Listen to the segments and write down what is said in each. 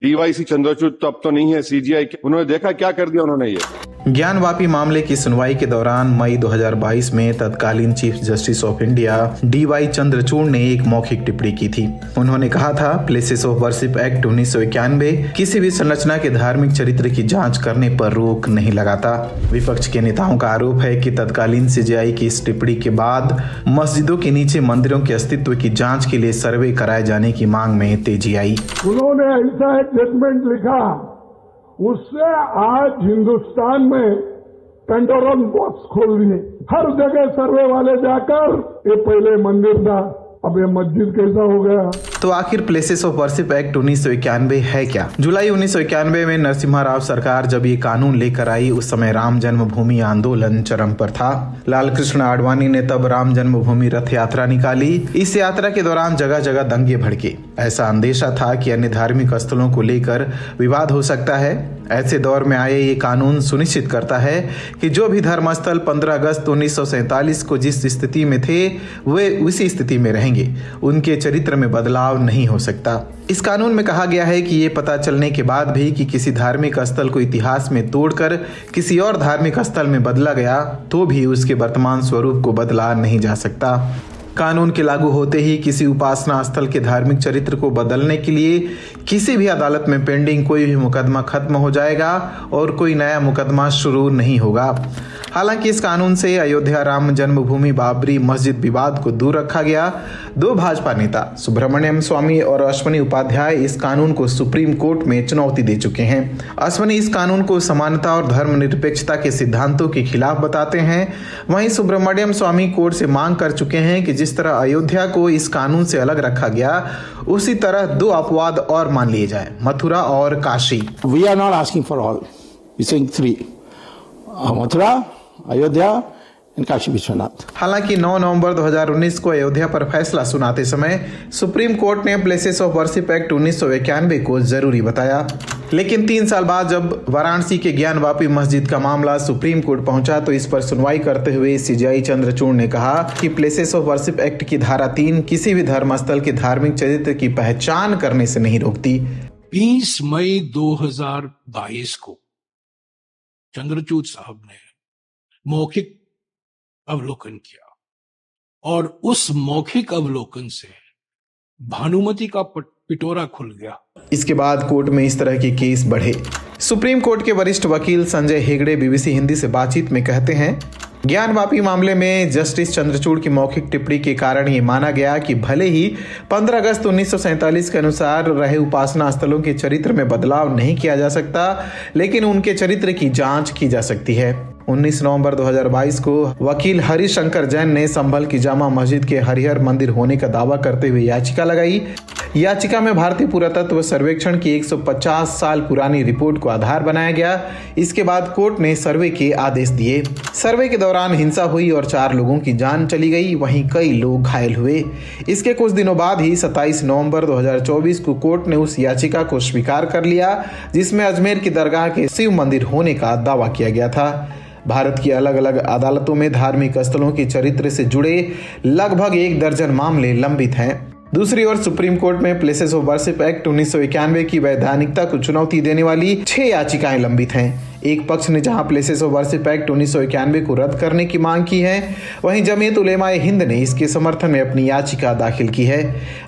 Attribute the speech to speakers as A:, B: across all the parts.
A: DYC Chandrachud तो अब तो नहीं है, सीजीआई। उन्होंने देखा क्या कर दिया उन्होंने। ये
B: ज्ञानवापी मामले की सुनवाई के दौरान मई 2022 में तत्कालीन chief justice of India DY Chandrachud ने एक मौखिक टिप्पणी की थी। उन्होंने कहा था, प्लेसेस ऑफ वर्शिप एक्ट 1991 किसी भी संरचना के धार्मिक चरित्र की जांच करने पर रोक नहीं लगाता। विपक्ष के नेताओं का आरोप है कि तत्कालीन सीजीआई की इस टिप्पणी के बाद मस्जिदों के नीचे मंदिरों के अस्तित्व की जाँच के लिए सर्वे कराए जाने की मांग में तेजी आई।
C: उन्होंने ऐसा एक स्टेटमेंट लिखा, उससे आज हिंदुस्तान में पेंडोरम बॉक्स खोल दिए। हर जगह सर्वे वाले जाकर ये पहले मंदिर था, अब ये मस्जिद कैसा हो गया।
B: तो आखिर प्लेसेस ऑफ वर्शिप एक्ट 1991 है क्या? जुलाई 1991 में नरसिम्हा राव सरकार जब ये कानून लेकर आई, उस समय राम जन्मभूमि आंदोलन चरम पर था। लाल कृष्ण आडवाणी ने तब राम जन्मभूमि रथ यात्रा निकाली। इस यात्रा के दौरान जगह जगह दंगे भड़के। ऐसा अंदेशा था कि अन्य धार्मिक स्थलों को लेकर विवाद हो सकता है। ऐसे दौर में आए ये कानून सुनिश्चित करता है कि जो भी धर्मस्थल 15 अगस्त 1947 को जिस स्थिति में थे वे उसी स्थिति में रहेंगे, उनके चरित्र में बदलाव नहीं हो सकता। इस कानून में कहा गया है कि ये पता चलने के बाद भी कि किसी धार्मिक स्थल को इतिहास में तोड़कर किसी और धार्मिक स्थल में बदला गया, तो भी उसके वर्तमान स्वरूप को बदला नहीं जा सकता। कानून के लागू होते ही किसी उपासना स्थल के धार्मिक चरित्र को बदलने के लिए किसी भी अदालत में पेंडिंग कोई भी मुकदमा खत्म हो जाएगा और कोई नया मुकदमा शुरू नहीं होगा। हालांकि इस कानून से अयोध्या राम जन्मभूमि बाबरी मस्जिद विवाद को दूर रखा गया। दो भाजपा नेता सुब्रमण्यम स्वामी और अश्वनी उपाध्याय इस कानून को सुप्रीम कोर्ट में चुनौती दे चुके हैं। अश्वनी इस कानून को समानता और धर्मनिरपेक्षता के सिद्धांतों के खिलाफ बताते हैं। वहीं सुब्रमण्यम स्वामी कोर्ट से मांग कर चुके हैं कि जिस तरह अयोध्या को इस कानून से अलग रखा गया, उसी तरह दो अपवाद और मान लिए जाए, मथुरा और Kashi.
D: We are not asking for all. We saying three. Mathura, Ayodhya और काशी विश्वनाथ।
B: हालांकि 9 नवंबर 2019 को अयोध्या पर फैसला सुनाते समय सुप्रीम कोर्ट ने प्लेसेस ऑफ वर्शिप एक्ट 1991 को जरूरी बताया। लेकिन 3 साल बाद जब वाराणसी के ज्ञानवापी मस्जिद का मामला सुप्रीम कोर्ट पहुंचा, तो इस पर सुनवाई करते हुए सीजीआई चंद्रचूड़ ने कहा कि प्लेसेस ऑफ वर्शिप एक्ट की धारा 3 किसी भी धर्मस्थल के धार्मिक चरित्र की पहचान करने से नहीं रोकती।
E: 20 मई 2022 को चंद्रचूड़ साहब ने मौखिक अवलोकन किया और उस मौखिक अवलोकन से भानुमति का पिटोरा खुल गया।
B: इसके बाद कोर्ट में इस तरह के केस बढ़े। सुप्रीम कोर्ट के वरिष्ठ वकील संजय हेगड़े बीबीसी हिंदी से बातचीत में कहते हैं, ज्ञानवापी मामले में जस्टिस चंद्रचूड़ की मौखिक टिप्पणी के कारण ये माना गया कि भले ही 15 अगस्त 1947 के अनुसार रहे उपासना स्थलों के चरित्र में बदलाव नहीं किया जा सकता, लेकिन उनके चरित्र की जांच की जा सकती है। 19 नवंबर 2022 को वकील हरिशंकर जैन ने संभल की जामा मस्जिद के हरिहर मंदिर होने का दावा करते हुए याचिका लगाई। याचिका में भारतीय पुरातत्व सर्वेक्षण की 150 साल पुरानी रिपोर्ट को आधार बनाया गया। इसके बाद कोर्ट ने सर्वे के आदेश दिए। सर्वे के दौरान हिंसा हुई और 4 लोगों की जान चली गई, वहीं कई लोग घायल हुए। इसके कुछ दिनों बाद ही 27 नवंबर 2024 को कोर्ट ने उस याचिका को स्वीकार कर लिया जिसमें अजमेर की दरगाह के शिव मंदिर होने का दावा किया गया था। भारत की अलग अलग अदालतों में धार्मिक स्थलों के चरित्र से जुड़े लगभग 1 दर्जन मामले लंबित हैं। दूसरी ओर सुप्रीम कोर्ट में प्लेसेस ऑफ वर्शिप एक्ट 1991 की वैधानिकता को चुनौती देने वाली 6 याचिकाएं लंबित हैं। एक पक्ष ने जहां प्लेसेस ऑफ वर्शिप एक्ट 1991 को रद्द करने की मांग की है, वहीं जमीयत उलेमा ए हिंद ने इसके समर्थन में अपनी याचिका दाखिल की है।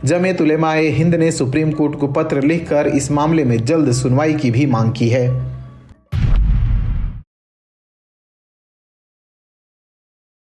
B: जमीयत उलेमा ए हिंद ने सुप्रीम कोर्ट को पत्र लिखकर इस मामले में जल्द सुनवाई की भी मांग की है।